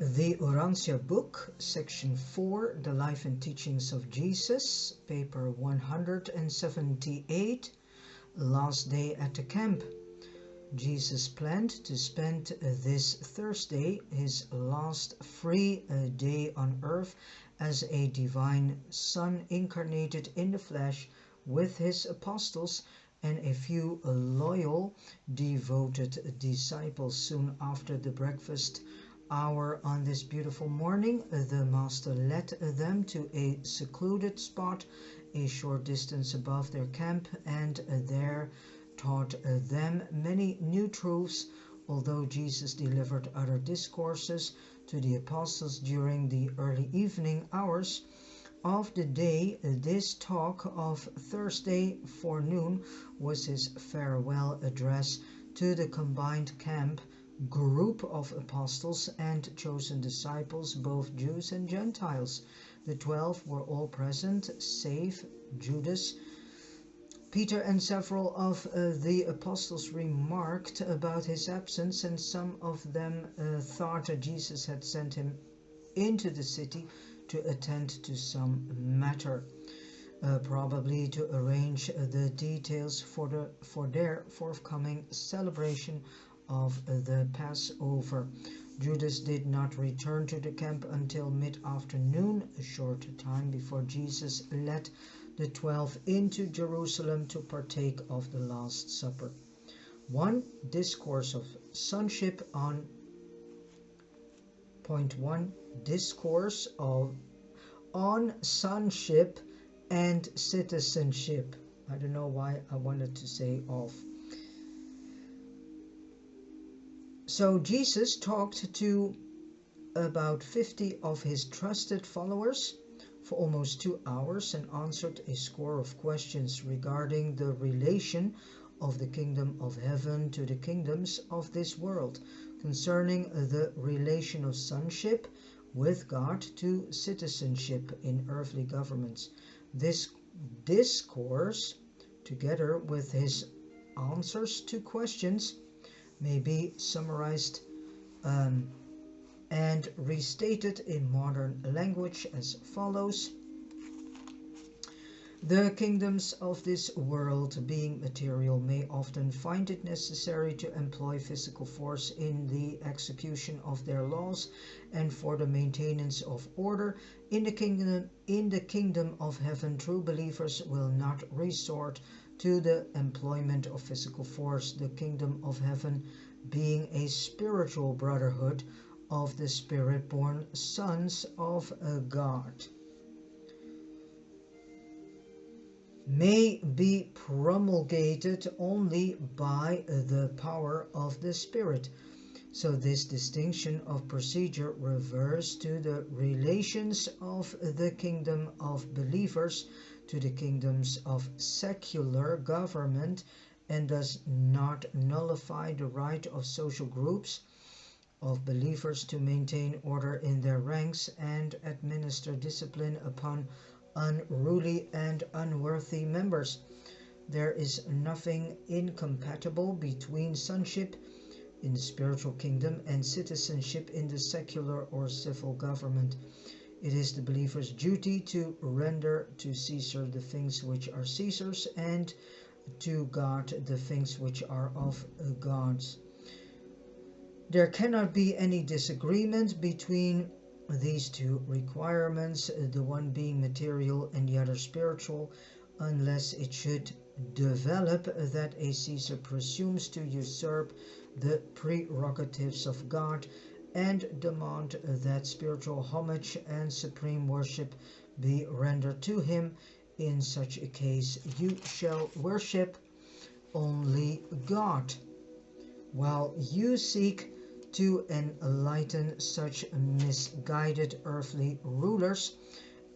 The Urantia book, section 4, The Life and Teachings of Jesus, paper 178, Last Day at the Camp. Jesus planned to spend this Thursday, his last free day on earth, as a divine Son incarnated in the flesh with his apostles and a few loyal, devoted disciples. Soon after the breakfast hour on this beautiful morning, the Master led them to a secluded spot a short distance above their camp, and there taught them many new truths. Although Jesus delivered other discourses to the apostles during the early evening hours of the day, this talk of Thursday forenoon was his farewell address to the combined camp group of apostles and chosen disciples, both Jews and Gentiles. The 12 were all present, save Judas. Peter and several of the apostles remarked about his absence, and some of them thought that Jesus had sent him into the city to attend to some matter, probably to arrange the details for their forthcoming celebration of the Passover. Judas did not return to the camp until mid-afternoon, a short time before Jesus led the 12 into Jerusalem to partake of the Last Supper. 1. Discourse of Sonship on point 1. Discourse on sonship and citizenship. I don't know why I wanted to say of. So Jesus talked to about 50 of his trusted followers for almost 2 hours and answered a score of questions regarding the relation of the kingdom of heaven to the kingdoms of this world, concerning the relation of sonship with God to citizenship in earthly governments. This discourse, together with his answers to questions, may be summarized and restated in modern language as follows. The kingdoms of this world, being material, may often find it necessary to employ physical force in the execution of their laws and for the maintenance of order. In the kingdom of heaven, true believers will not resort to the employment of physical force, the kingdom of heaven being a spiritual brotherhood of the spirit-born sons of God, may be promulgated only by the power of the Spirit. So this distinction of procedure refers to the relations of the kingdom of believers to the kingdoms of secular government, and does not nullify the right of social groups of believers to maintain order in their ranks and administer discipline upon unruly and unworthy members. There is nothing incompatible between sonship in the spiritual kingdom and citizenship in the secular or civil government. It is the believer's duty to render to Caesar the things which are Caesar's, and to God the things which are of God's. There cannot be any disagreement between these two requirements, the one being material and the other spiritual, unless it should develop that a Caesar presumes to usurp the prerogatives of God and demand that spiritual homage and supreme worship be rendered to him. In such a case, you shall worship only God, while you seek to enlighten such misguided earthly rulers,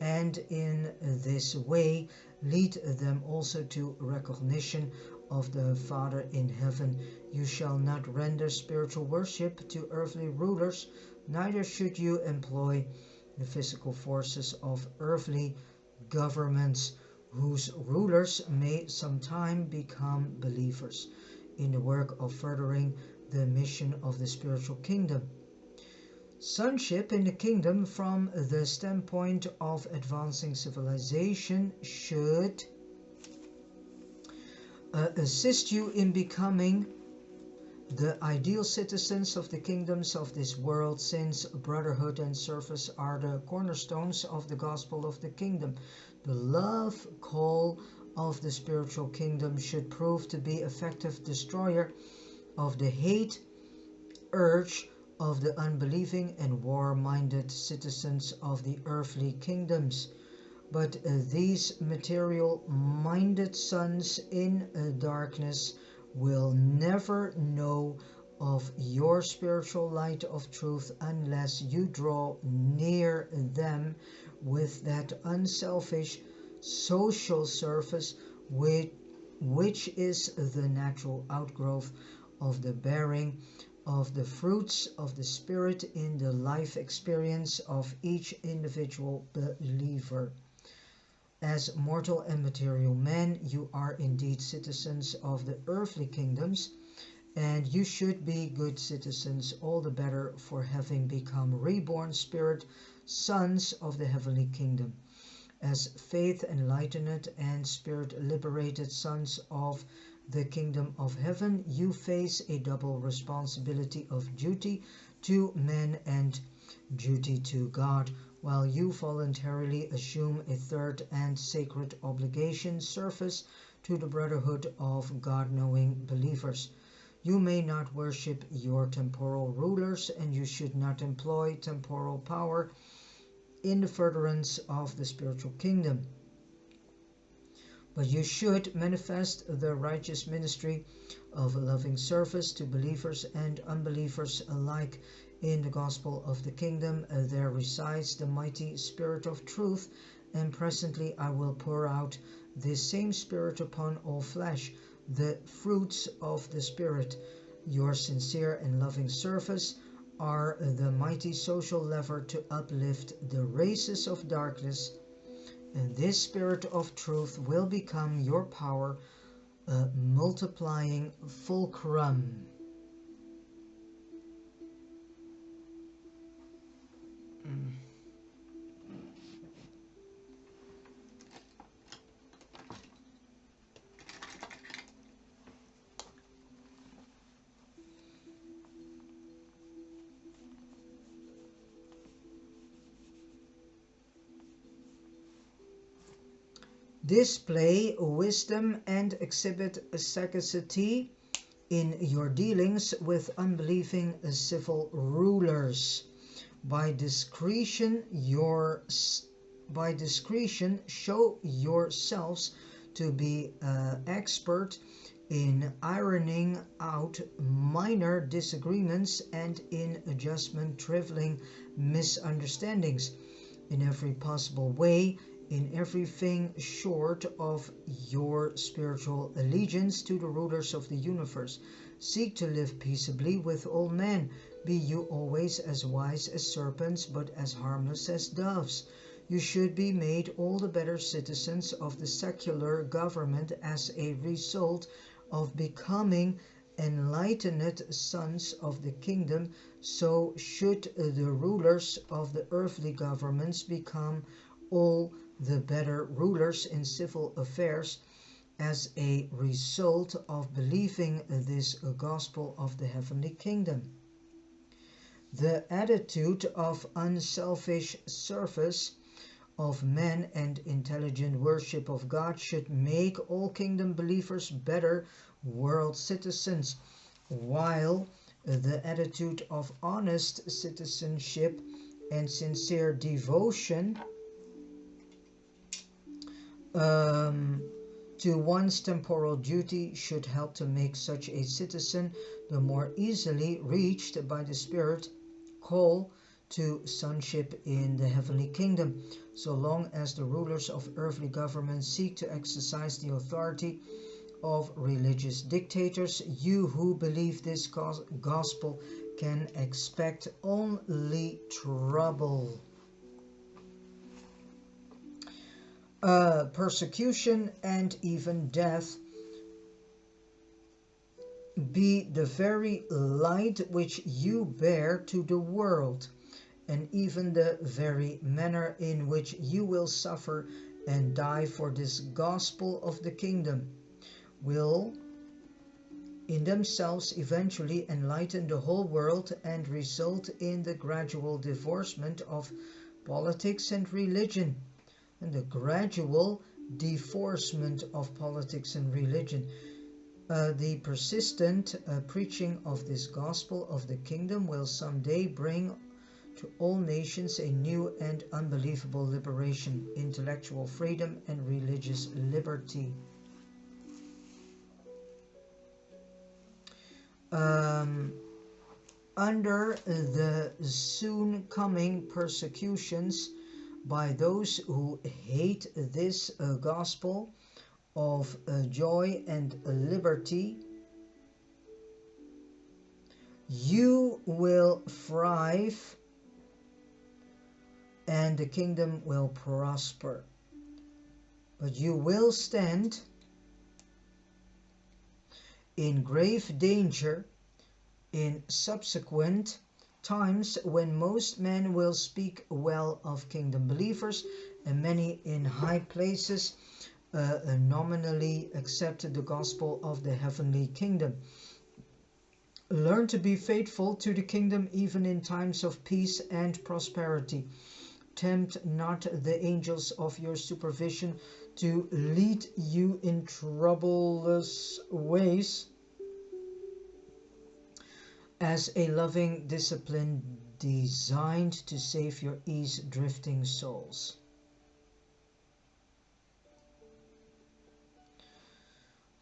and in this way lead them also to recognition of the Father in heaven. You shall not render spiritual worship to earthly rulers, neither should you employ the physical forces of earthly governments, whose rulers may sometime become believers, in the work of furthering the mission of the spiritual kingdom. Sonship in the kingdom from the standpoint of advancing civilization should assist you in becoming the ideal citizens of the kingdoms of this world, since brotherhood and service are the cornerstones of the gospel of the kingdom. The love call of the spiritual kingdom should prove to be effective destroyer of the hate urge of the unbelieving and war-minded citizens of the earthly kingdoms. But these material-minded sons in darkness will never know of your spiritual light of truth unless you draw near them with that unselfish social service which is the natural outgrowth of the bearing of the fruits of the Spirit in the life experience of each individual believer. As mortal and material men, you are indeed citizens of the earthly kingdoms, and you should be good citizens, all the better for having become reborn spirit sons of the heavenly kingdom. As faith enlightened and spirit liberated sons of the kingdom of heaven, you face a double responsibility of duty to men and duty to God, while you voluntarily assume a third and sacred obligation, service to the brotherhood of God-knowing believers. You may not worship your temporal rulers, and you should not employ temporal power in the furtherance of the spiritual kingdom. But you should manifest the righteous ministry of loving service to believers and unbelievers alike. In the gospel of the kingdom there resides the mighty Spirit of truth, and presently I will pour out this same Spirit upon all flesh, the fruits of the Spirit. Your sincere and loving service are the mighty social lever to uplift the races of darkness, and this Spirit of truth will become your power, multiplying fulcrum. Display wisdom and exhibit sagacity in your dealings with unbelieving civil rulers. By discretion show yourselves to be expert in ironing out minor disagreements and in adjustment trifling misunderstandings. In every possible way, in everything short of your spiritual allegiance to the rulers of the universe, seek to live peaceably with all men. Be you always as wise as serpents, but as harmless as doves. You should be made all the better citizens of the secular government as a result of becoming enlightened sons of the kingdom. So should the rulers of the earthly governments become all the better rulers in civil affairs as a result of believing this gospel of the heavenly kingdom. The attitude of unselfish service of men and intelligent worship of God should make all kingdom believers better world citizens, while the attitude of honest citizenship and sincere devotion to one's temporal duty should help to make such a citizen the more easily reached by the Spirit call to sonship in the heavenly kingdom. So long as the rulers of earthly government seek to exercise the authority of religious dictators, you who believe this gospel can expect only trouble. Persecution and even death. Be the very light which you bear to the world. and even the very manner in which you will suffer and die for this gospel of the kingdom will in themselves eventually enlighten the whole world and result in the gradual divorcement of politics and religion. And the gradual divorcement of politics and religion. The persistent preaching of this gospel of the kingdom will someday bring to all nations a new and unbelievable liberation, intellectual freedom, and religious liberty. Under the soon coming persecutions by those who hate this gospel of joy and liberty, you will thrive and the kingdom will prosper. But you will stand in grave danger in subsequent times when most men will speak well of kingdom believers and many in high places nominally accept the gospel of the heavenly kingdom. Learn to be faithful to the kingdom even in times of peace and prosperity. Tempt not the angels of your supervision to lead you in troublous ways, as a loving discipline designed to save your ease-drifting souls.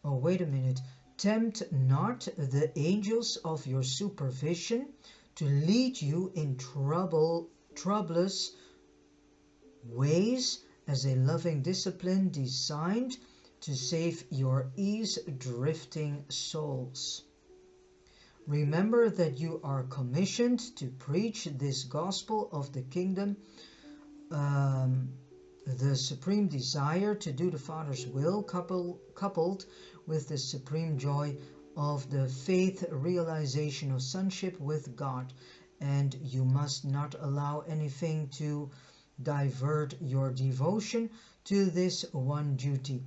Oh, wait a minute. Tempt not the angels of your supervision to lead you in troublous ways, as a loving discipline designed to save your ease-drifting souls. Remember that you are commissioned to preach this gospel of the kingdom, the supreme desire to do the Father's will, coupled with the supreme joy of the faith realization of sonship with God. And you must not allow anything to divert your devotion to this one duty.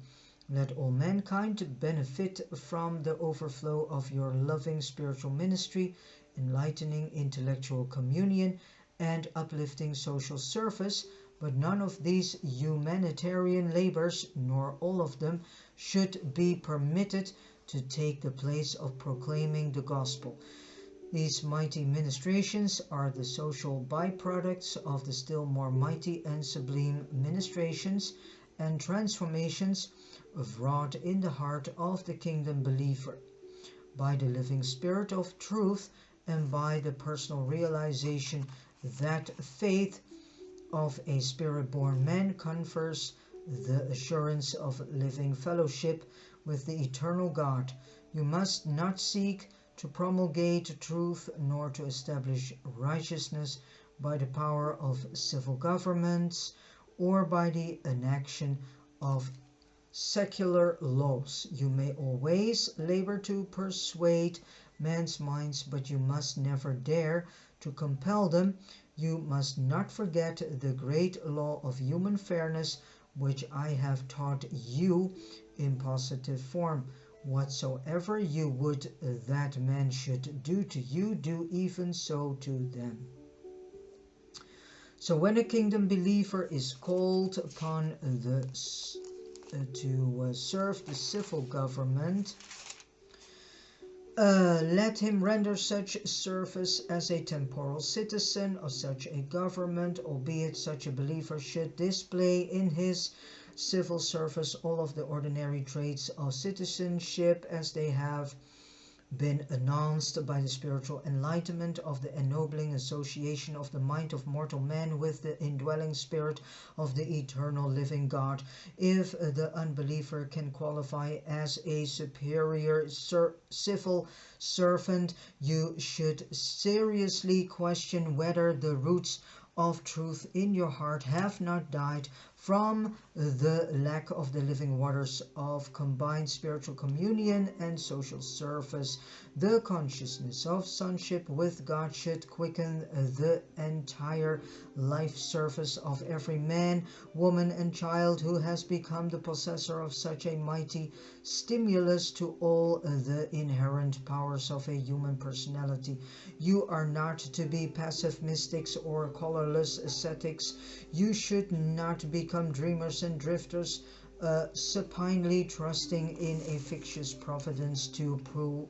Let all mankind benefit from the overflow of your loving spiritual ministry, enlightening intellectual communion, and uplifting social service, but none of these humanitarian labors, nor all of them, should be permitted to take the place of proclaiming the gospel. These mighty ministrations are the social byproducts of the still more mighty and sublime ministrations and transformations wrought in the heart of the kingdom believer by the living Spirit of truth and by the personal realization that faith of a spirit-born man confers the assurance of living fellowship with the eternal God. You must not seek to promulgate truth nor to establish righteousness by the power of civil governments or by the enaction of secular laws. You may always labor to persuade men's minds, but you must never dare to compel them. You must not forget the great law of human fairness, which I have taught you in positive form. Whatsoever you would that men should do to you, do even so to them. So when a kingdom believer is called upon to serve the civil government, let him render such service as a temporal citizen of such a government, albeit such a believer should display in his civil service all of the ordinary traits of citizenship as they have been announced by the spiritual enlightenment of the ennobling association of the mind of mortal man with the indwelling spirit of the eternal living God. If the unbeliever can qualify as a superior civil servant, you should seriously question whether the roots of truth in your heart have not died from the lack of the living waters of combined spiritual communion and social service. The consciousness of sonship with God should quicken the entire life service of every man, woman, and child who has become the possessor of such a mighty stimulus to all the inherent powers of a human personality. You are not to be passive mystics or colorless ascetics. You should not become dreamers and drifters, supinely trusting in a fictitious providence to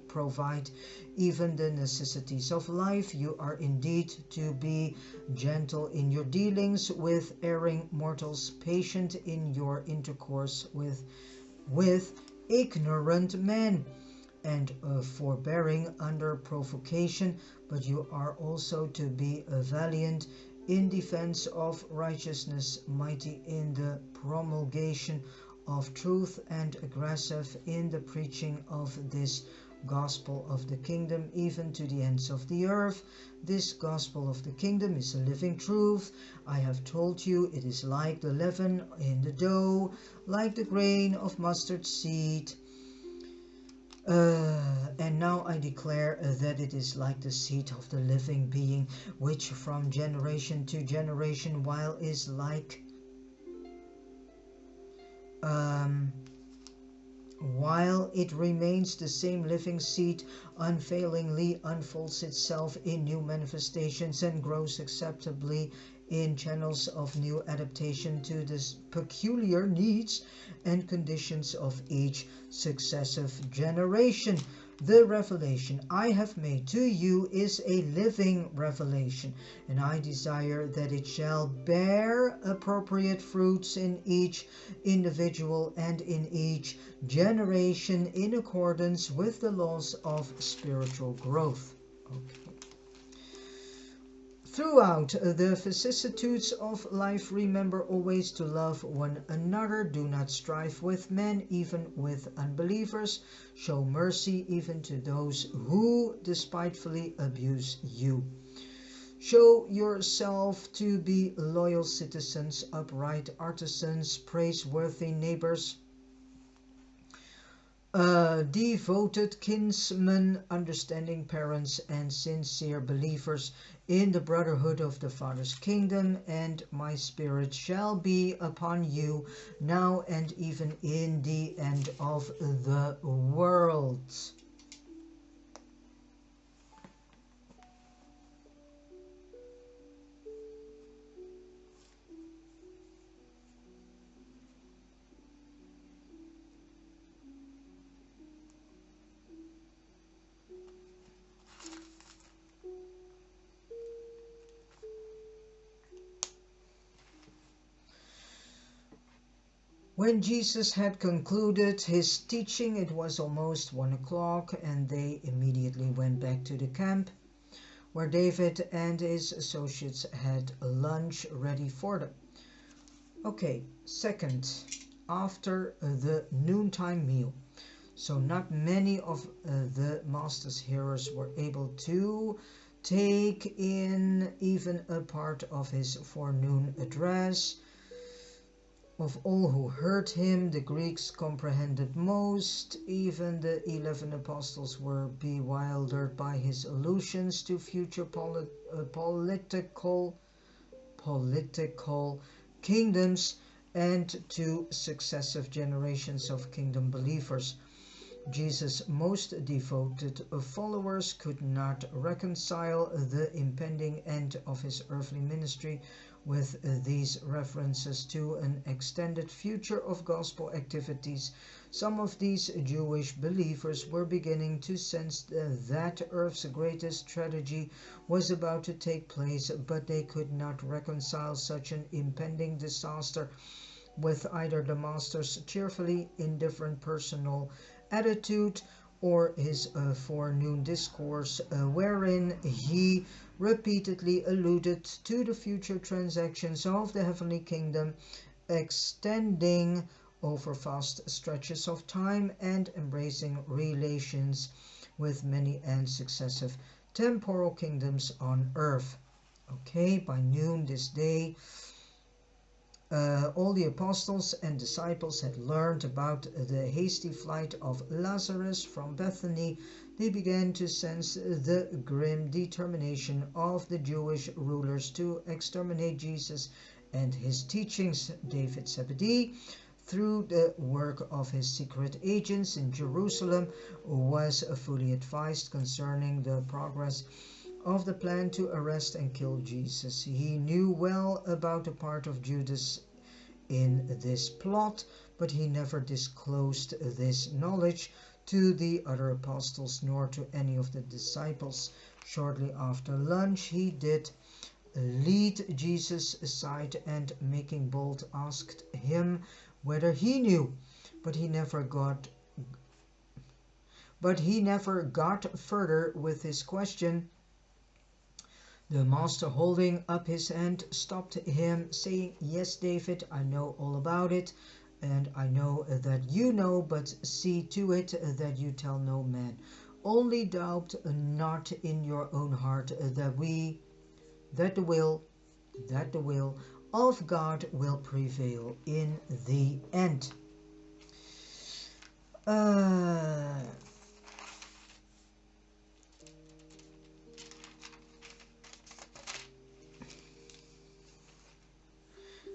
provide even the necessities of life. You are indeed to be gentle in your dealings with erring mortals, patient in your intercourse with ignorant men, and forbearing under provocation, but you are also to be valiant in defense of righteousness, mighty in the promulgation of truth, and aggressive in the preaching of this gospel of the kingdom, even to the ends of the earth. This gospel of the kingdom is a living truth. I have told you it is like the leaven in the dough, like the grain of mustard seed. And now I declare that it is like the seed of the living being, which from generation to generation, while it remains the same living seed, unfailingly unfolds itself in new manifestations and grows acceptably in channels of new adaptation to the peculiar needs and conditions of each successive generation. The revelation I have made to you is a living revelation, and I desire that it shall bear appropriate fruits in each individual and in each generation in accordance with the laws of spiritual growth. Okay. Throughout the vicissitudes of life, remember always to love one another. Do not strive with men, even with unbelievers. Show mercy even to those who despitefully abuse you. Show yourself to be loyal citizens, upright artisans, praiseworthy neighbors, devoted kinsmen, understanding parents, and sincere believers in the brotherhood of the Father's kingdom. And my spirit shall be upon you now and even in the end of the world. When Jesus had concluded his teaching, it was almost 1 o'clock, and they immediately went back to the camp, where David and his associates had lunch ready for them. Okay, second, after the noontime meal. So not many of the master's hearers were able to take in even a part of his forenoon address. Of all who heard him, the Greeks comprehended most. Even the 11 apostles were bewildered by his allusions to future political kingdoms and to successive generations of kingdom believers. Jesus' most devoted followers could not reconcile the impending end of his earthly ministry with these references to an extended future of gospel activities. Some of these Jewish believers were beginning to sense that Earth's greatest tragedy was about to take place, but they could not reconcile such an impending disaster with either the Master's cheerfully indifferent personal attitude or his forenoon discourse, wherein he repeatedly alluded to the future transactions of the heavenly kingdom, extending over vast stretches of time and embracing relations with many and successive temporal kingdoms on earth. Okay, by noon this day, All the apostles and disciples had learned about the hasty flight of Lazarus from Bethany. They began to sense the grim determination of the Jewish rulers to exterminate Jesus and his teachings. David Zebedee, through the work of his secret agents in Jerusalem, was fully advised concerning the progress of the plan to arrest and kill Jesus. He knew well about the part of Judas in this plot, but he never disclosed this knowledge to the other apostles nor to any of the disciples. Shortly after lunch, he did lead Jesus aside and, making bold, asked him whether he knew, but he never got further with his question. The master, holding up his hand, stopped him, saying, "Yes, David, I know all about it, and I know that you know, but see to it that you tell no man. Only doubt not in your own heart that the will of God will prevail in the end."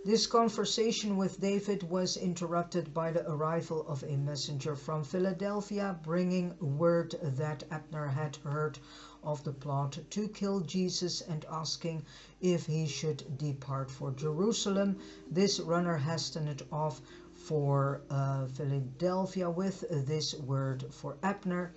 This conversation with David was interrupted by the arrival of a messenger from Philadelphia, bringing word that Abner had heard of the plot to kill Jesus and asking if he should depart for Jerusalem. This runner hastened off for Philadelphia with this word for Abner: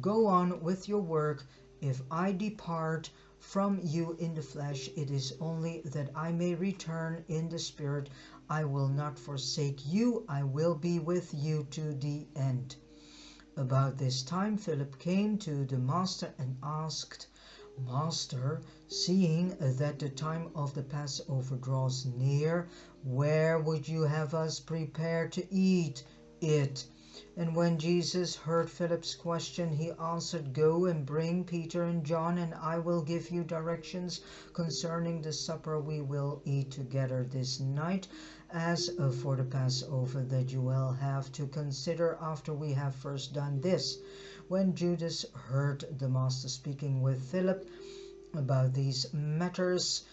"Go on with your work. If I depart from you in the flesh, it is only that I may return in the spirit. I will not forsake you. I will be with you to the end." About this time Philip came to the master and asked, "Master, seeing that the time of the Passover draws near, where would you have us prepare to eat it?" And when Jesus heard Philip's question, he answered, "Go and bring Peter and John, and I will give you directions concerning the supper we will eat together this night. As for the Passover that you will have to consider after we have first done this." When Judas heard the master speaking with Philip about these matters,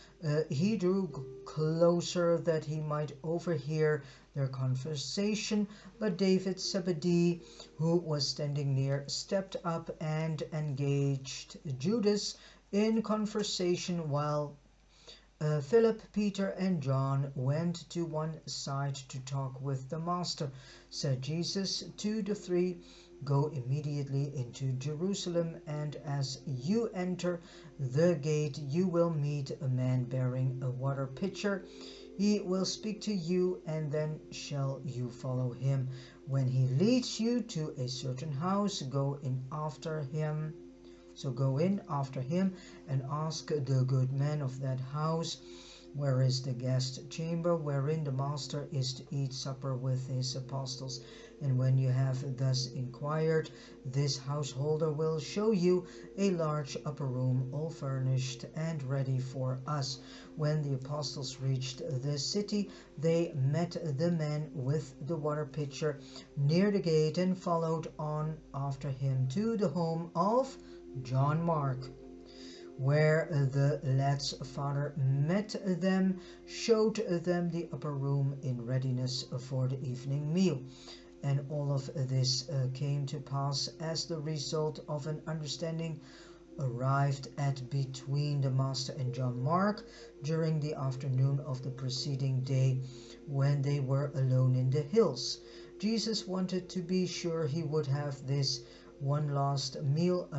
he drew closer that he might overhear their conversation, but David Zebedee, who was standing near, stepped up and engaged Judas in conversation, while Philip, Peter, and John went to one side to talk with the master. Said Jesus to the three, "Go immediately into Jerusalem, and as you enter the gate you will meet a man bearing a water pitcher. He will speak to you, and then shall you follow him. When he leads you to a certain house, go in after him. So go in after him and ask the good man of that house, where is the guest chamber wherein the master is to eat supper with his apostles? And when you have thus inquired, this householder will show you a large upper room, all furnished and ready for us." When the apostles reached the city, they met the man with the water pitcher near the gate and followed on after him to the home of John Mark, where the lad's father met them, showed them the upper room in readiness for the evening meal. And all of this came to pass as the result of an understanding arrived at between the master and John Mark during the afternoon of the preceding day, when they were alone in the hills. Jesus wanted to be sure he would have this one last meal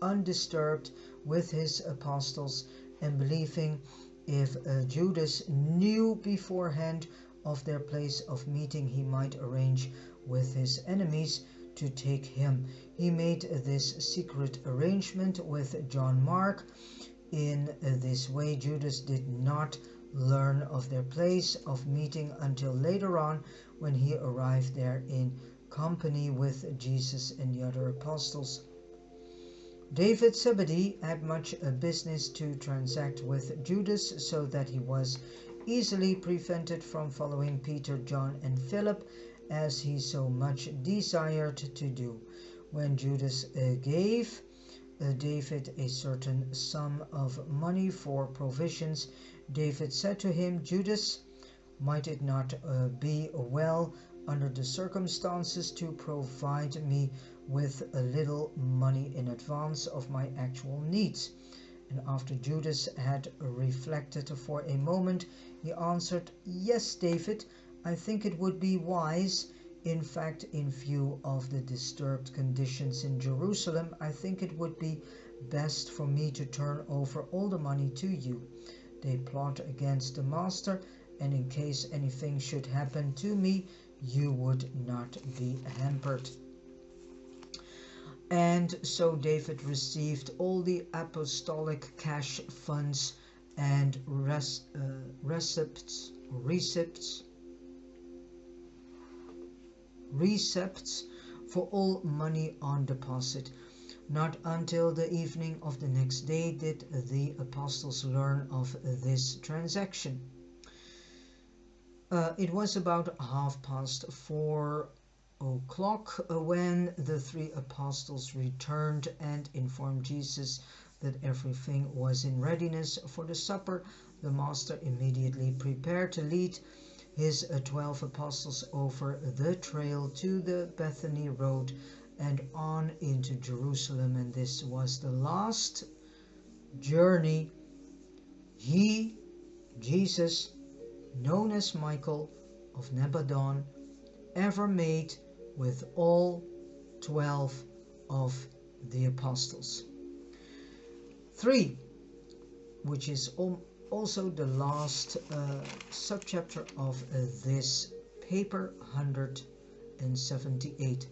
undisturbed with his apostles, and believing if Judas knew beforehand of their place of meeting, he might arrange with his enemies to take him. He made this secret arrangement with John Mark. In this way, Judas did not learn of their place of meeting until later on, when he arrived there in company with Jesus and the other apostles. David Zebedee had much business to transact with Judas, so that he was easily prevented from following Peter, John, and Philip, as he so much desired to do. When Judas gave David a certain sum of money for provisions, David said to him, Judas, might it not be well under the circumstances to provide me with a little money in advance of my actual needs? And after Judas had reflected for a moment, he answered, Yes, David, I think it would be wise. In fact, in view of the disturbed conditions in Jerusalem, I think it would be best for me to turn over all the money to you. They plot against the master, and in case anything should happen to me, you would not be hampered. And so David received all the apostolic cash funds and receipts for all money on deposit. Not until the evening of the next day did the apostles learn of this transaction. It was about 4:30 when the three apostles returned and informed Jesus that everything was in readiness for the supper. The master immediately prepared to lead his 12 apostles over the trail to the Bethany road and on into Jerusalem, and this was the last journey he, Jesus, known as Michael of Nebadon, ever made with all 12 of the apostles. 3, which is also the last subchapter of this paper, 178.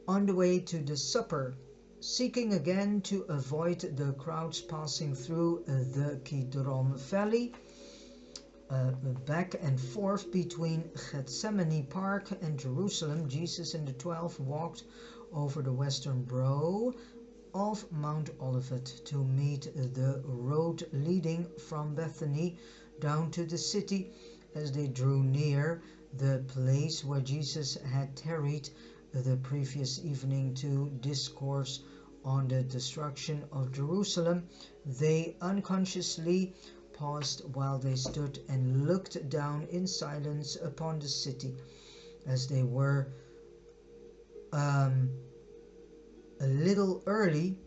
On the way to the supper, seeking again to avoid the crowds passing through the Kidron Valley, back and forth between Gethsemane Park and Jerusalem, Jesus and the 12 walked over the western brow of Mount Olivet to meet the road leading from Bethany down to the city. As they drew near the place where Jesus had tarried the previous evening to discourse on the destruction of Jerusalem, they unconsciously paused while they stood and looked down in silence upon the city. As they were a little early,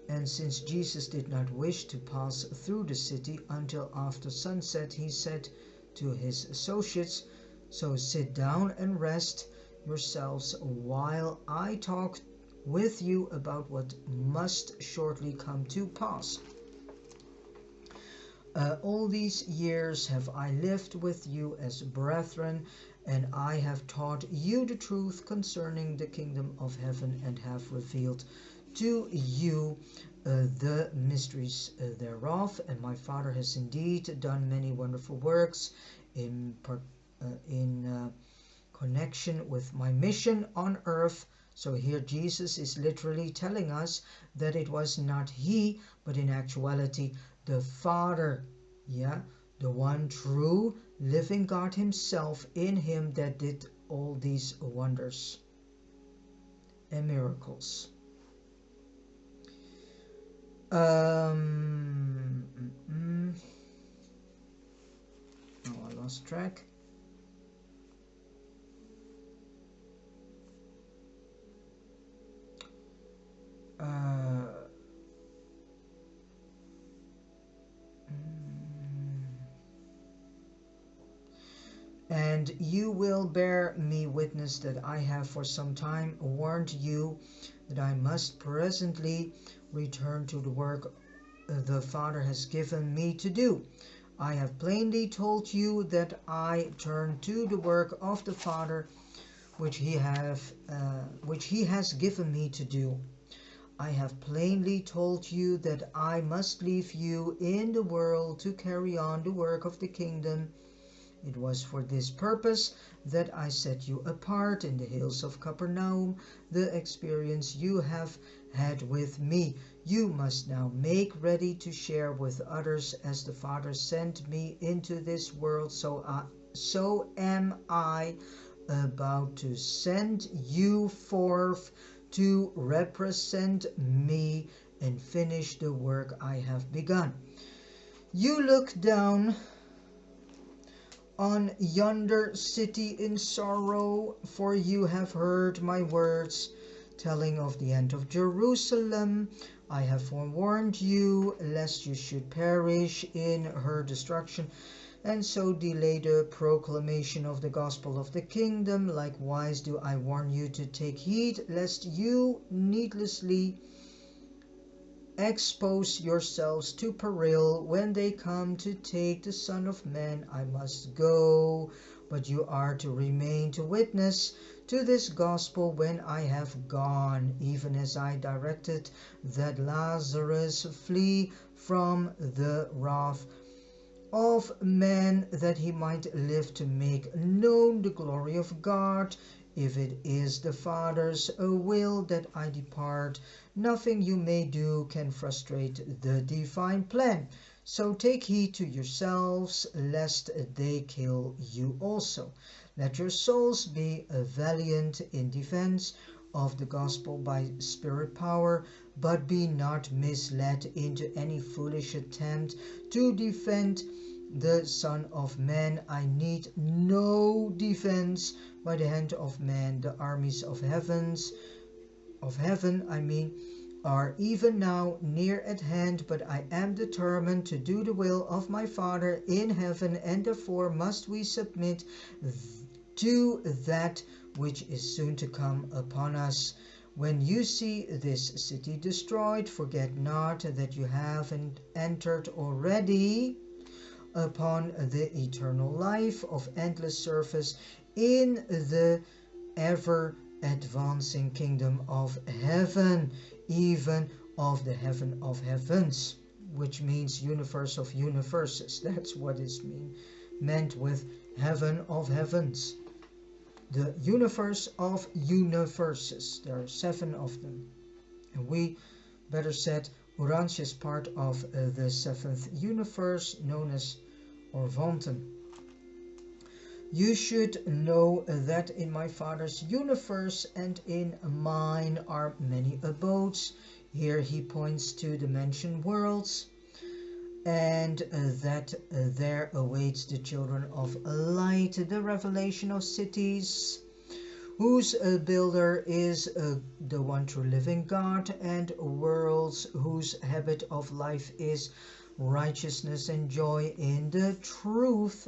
and since Jesus did not wish to pass through the city until after sunset, he said to his associates, So sit down and rest yourselves while I talk with you about what must shortly come to pass. All these years have I lived with you as brethren, and I have taught you the truth concerning the kingdom of heaven, and have revealed to you the mysteries thereof. And my Father has indeed done many wonderful works in connection with my mission on earth. So here Jesus is literally telling us that it was not he, but in actuality the Father, the one true living God himself in him, that did all these wonders and miracles. Oh, I lost track. And you will bear me witness that I have for some time warned you that I must presently return to the work the Father has given me to do. I have plainly told you that I turn to the work of the Father, which he has given me to do. I have plainly told you that I must leave you in the world to carry on the work of the kingdom. It was for this purpose that I set you apart in the hills of Capernaum. The experience you have had with me You must now make ready to share with others as the Father sent me into this world, so am I about to send you forth to represent me and finish the work I have begun. You look down on yonder city in sorrow, for you have heard my words telling of the end of Jerusalem. I have forewarned you, lest you should perish in her destruction, and so delay the proclamation of the gospel of the kingdom. Likewise do I warn you to take heed, lest you needlessly expose yourselves to peril. When they come to take the Son of Man, I must go, but you are to remain to witness to this gospel when I have gone, even as I directed that Lazarus flee from the wrath of man, that he might live to make known the glory of God. If it is the Father's will that I depart, nothing you may do can frustrate the divine plan. So take heed to yourselves, lest they kill you also. Let your souls be valiant in defense of the gospel by spirit power, but be not misled into any foolish attempt to defend the Son of Man. I need no defense by the hand of man. The armies of heaven, are even now near at hand, but I am determined to do the will of my Father in heaven, and therefore must we submit to that which is soon to come upon us. When you see this city destroyed, forget not that you have entered already upon the eternal life of endless service in the ever advancing kingdom of heaven, even of the heaven of heavens, which means universe of universes. That's what is meant with heaven of heavens. The universe of universes. There are 7 of them. And we, better said, Urantia is part of the 7th universe, known as Orvanten. You should know that in my Father's universe and in mine are many abodes. Here he points to the mentioned worlds, and that there awaits the children of light the revelation of cities, whose builder is the one true living God, and worlds whose habit of life is righteousness and joy in the truth.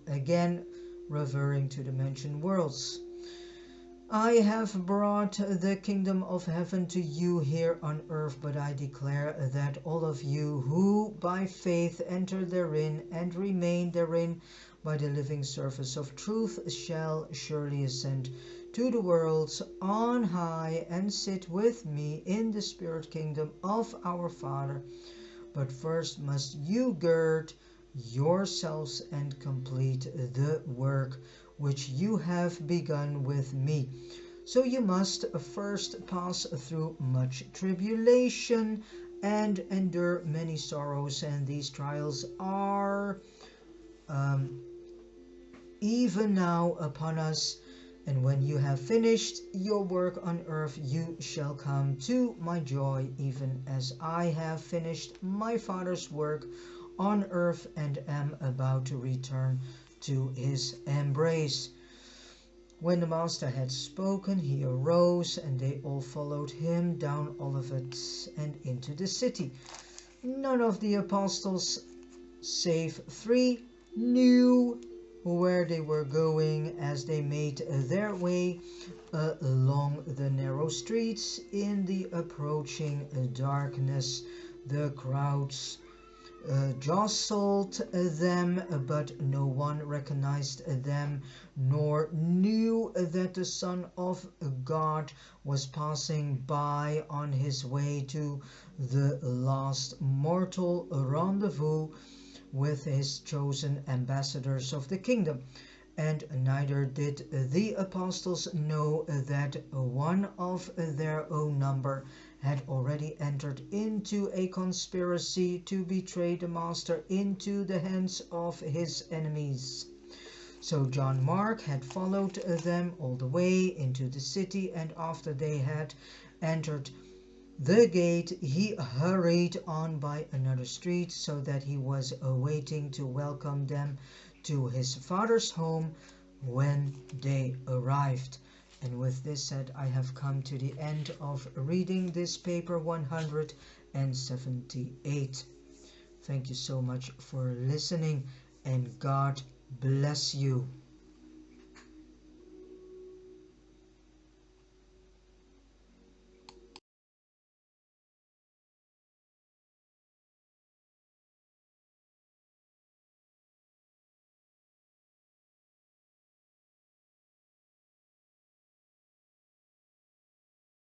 Again, referring to the mentioned worlds. I have brought the kingdom of heaven to you here on earth, but I declare that all of you who by faith enter therein and remain therein by the living service of truth shall surely ascend to the worlds on high and sit with me in the spirit kingdom of our Father. But first must you gird yourselves and complete the work which you have begun with me. So you must first pass through much tribulation and endure many sorrows, and these trials are even now upon us. And when you have finished your work on earth, you shall come to my joy, even as I have finished my Father's work on earth and am about to return to his embrace. When the Master had spoken, he arose, and they all followed him down Olivet and into the city. None of the apostles, save 3, knew where they were going as they made their way along the narrow streets in the approaching darkness. The crowds jostled them, but no one recognized them, nor knew that the Son of God was passing by on his way to the last mortal rendezvous with his chosen ambassadors of the kingdom. And neither did the apostles know that one of their own number had already entered into a conspiracy to betray the Master into the hands of his enemies. So John Mark had followed them all the way into the city, and after they had entered the gate, he hurried on by another street, so that he was waiting to welcome them to his Father's home when they arrived. And with this said, I have come to the end of reading this paper 178. Thank you so much for listening, and God bless you.